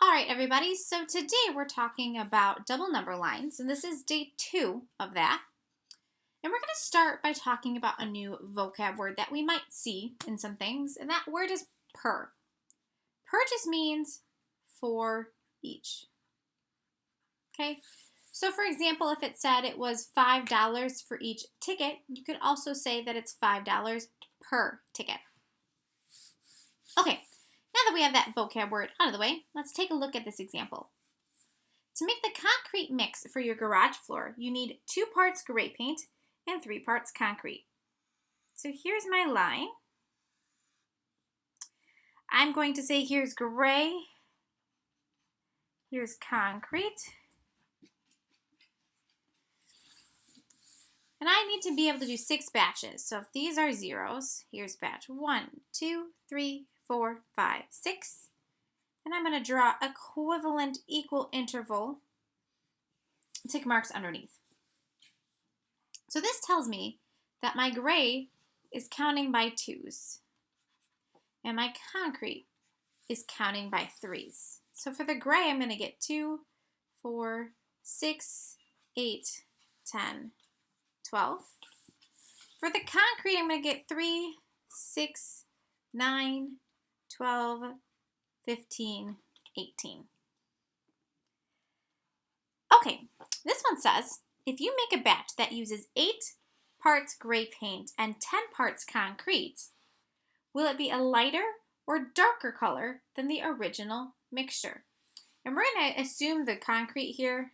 All right, everybody, so today we're talking about double number lines, and this is day 2 of that. And we're going to start by talking about a new vocab word that we might see in some things, and that word is per. Per just means for each. Okay, so for example, if it said it was $5 for each ticket, you could also say that it's $5 per ticket. Okay, now that we have that vocab word out of the way, let's take a look at this example. To make the concrete mix for your garage floor, you need 2 parts gray paint and 3 parts concrete. So here's my line. I'm going to say here's gray, here's concrete, and I need to be able to do 6 batches. So if these are zeros, here's batch 1, 2, 3, 4, 5, 6. And I'm going to draw equivalent equal interval tick marks underneath. So this tells me that my gray is counting by 2s and my concrete is counting by 3s. So for the gray, I'm going to get 2, 4, 6, 8, 10, 12. For the concrete, I'm going to get 3, 6, 9, 12, 15, 18. Okay, this one says, if you make a batch that uses 8 parts gray paint and 10 parts concrete, will it be a lighter or darker color than the original mixture? And we're going to assume the concrete here.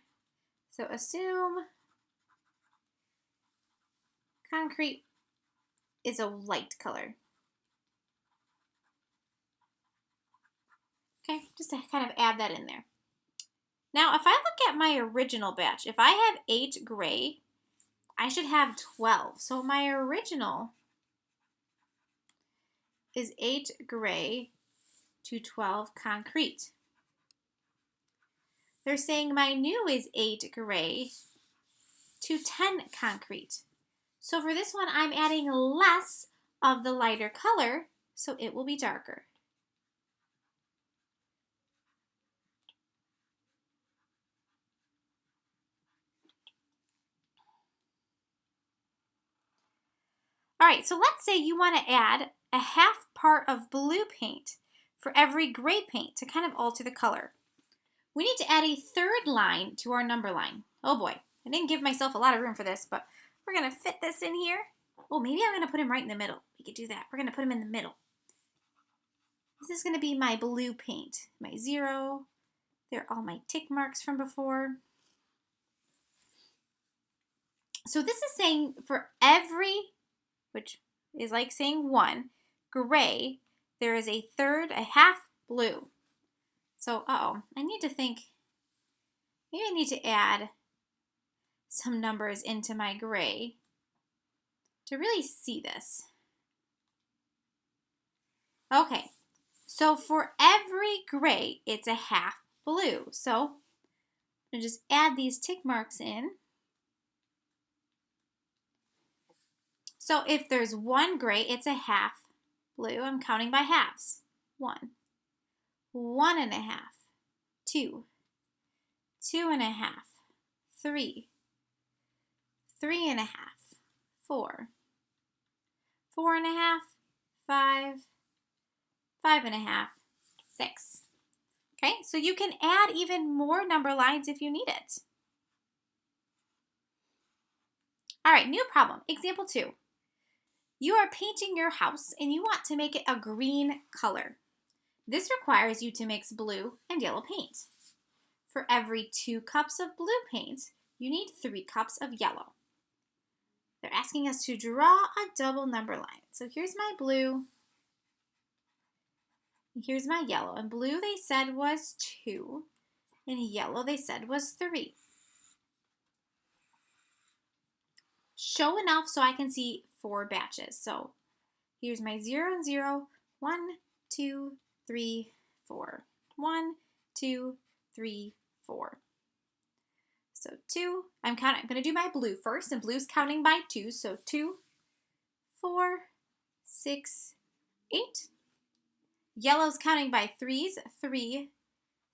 So assume concrete is a light color. Okay, just to kind of add that in there. Now, if I look at my original batch, if I have 8 gray, I should have 12. So my original is 8 gray to 12 concrete. They're saying my new is 8 gray to 10 concrete. So for this one, I'm adding less of the lighter color, so it will be darker. All right, so let's say you want to add a half part of blue paint for every gray paint to kind of alter the color. We need to add a third line to our number line. Oh boy, I didn't give myself a lot of room for this, but we're going to fit this in here. Oh, maybe I'm going to put him right in the middle. We could do that. We're going to put him in the middle. This is going to be my blue paint, my 0. They're all my tick marks from before. So this is saying for every, which is like saying 1, gray, there is a half blue. So, I need to think, maybe I need to add some numbers into my gray to really see this. Okay, so for every gray, it's a half blue. So, I'm going to just add these tick marks in. So if there's 1 gray, it's a half blue. I'm counting by halves. 1, 1.5, 2, 2.5, 3, 3.5, 4, 4.5, 5, 5.5, 6. Okay, so you can add even more number lines if you need it. All right, new problem. Example 2. You are painting your house and you want to make it a green color. This requires you to mix blue and yellow paint. For every 2 cups of blue paint, you need 3 cups of yellow. They're asking us to draw a double number line. So here's my blue, and here's my yellow. And blue they said was 2, and yellow they said was 3. Show enough so I can see 4 batches. So here's my 0 and 0, 1, 2, 3, 4. 1, 2, 3, 4. So 2, I'm going to do my blue first, and blue's counting by 2. So 2, 4, 6, 8. Yellow's counting by 3s, 3,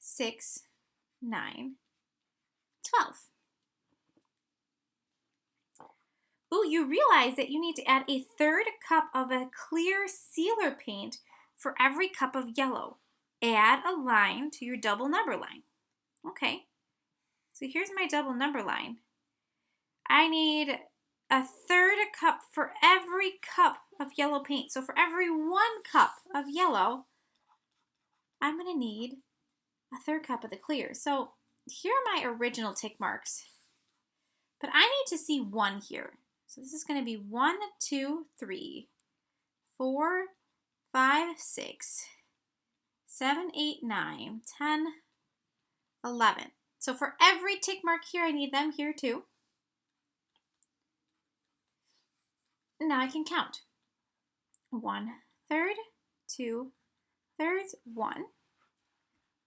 6, 9, 12. Ooh, you realize that you need to add a third cup of a clear sealer paint for every cup of yellow. Add a line to your double number line. Okay, so here's my double number line. I need a third cup for every cup of yellow paint. So for every 1 cup of yellow, I'm going to need a third cup of the clear. So here are my original tick marks. But I need to see 1 here. So this is going to be 1, 2, 3, 4, 5, 6, 7, 8, 9, 10, 11. So for every tick mark here, I need them here too. Now I can count. 1/3, 2/3, 1.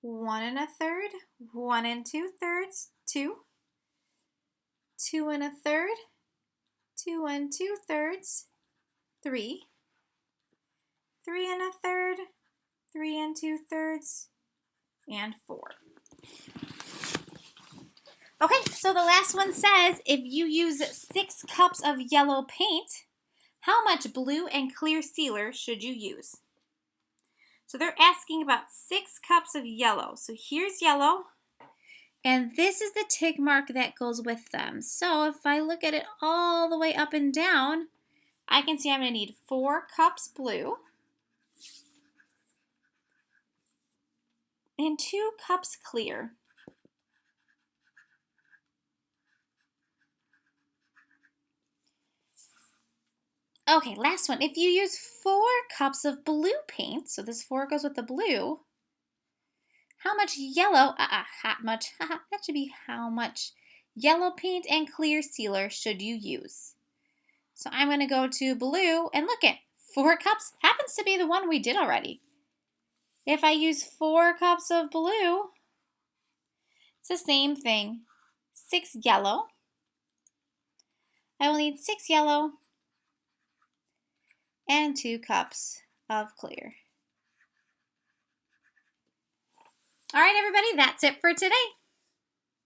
1 1/3, 1 2/3, 2. 2 1/3, 2 2/3, 3. 3 1/3, 3 2/3, and 4. Okay, so the last one says if you use 6 cups of yellow paint, how much blue and clear sealer should you use? So they're asking about 6 cups of yellow. So here's yellow, and this is the tick mark that goes with them. So if I look at it all the way up and down, I can see I'm going to need 4 cups blue and 2 cups clear. Okay, last one. If you use 4 cups of blue paint, so this 4 goes with the blue, how much yellow, that should be how much yellow paint and clear sealer should you use? So I'm going to go to blue and look at 4 cups, happens to be the one we did already. If I use 4 cups of blue, it's the same thing. 6 yellow. I will need 6 yellow and 2 cups of clear. All right, everybody, that's it for today.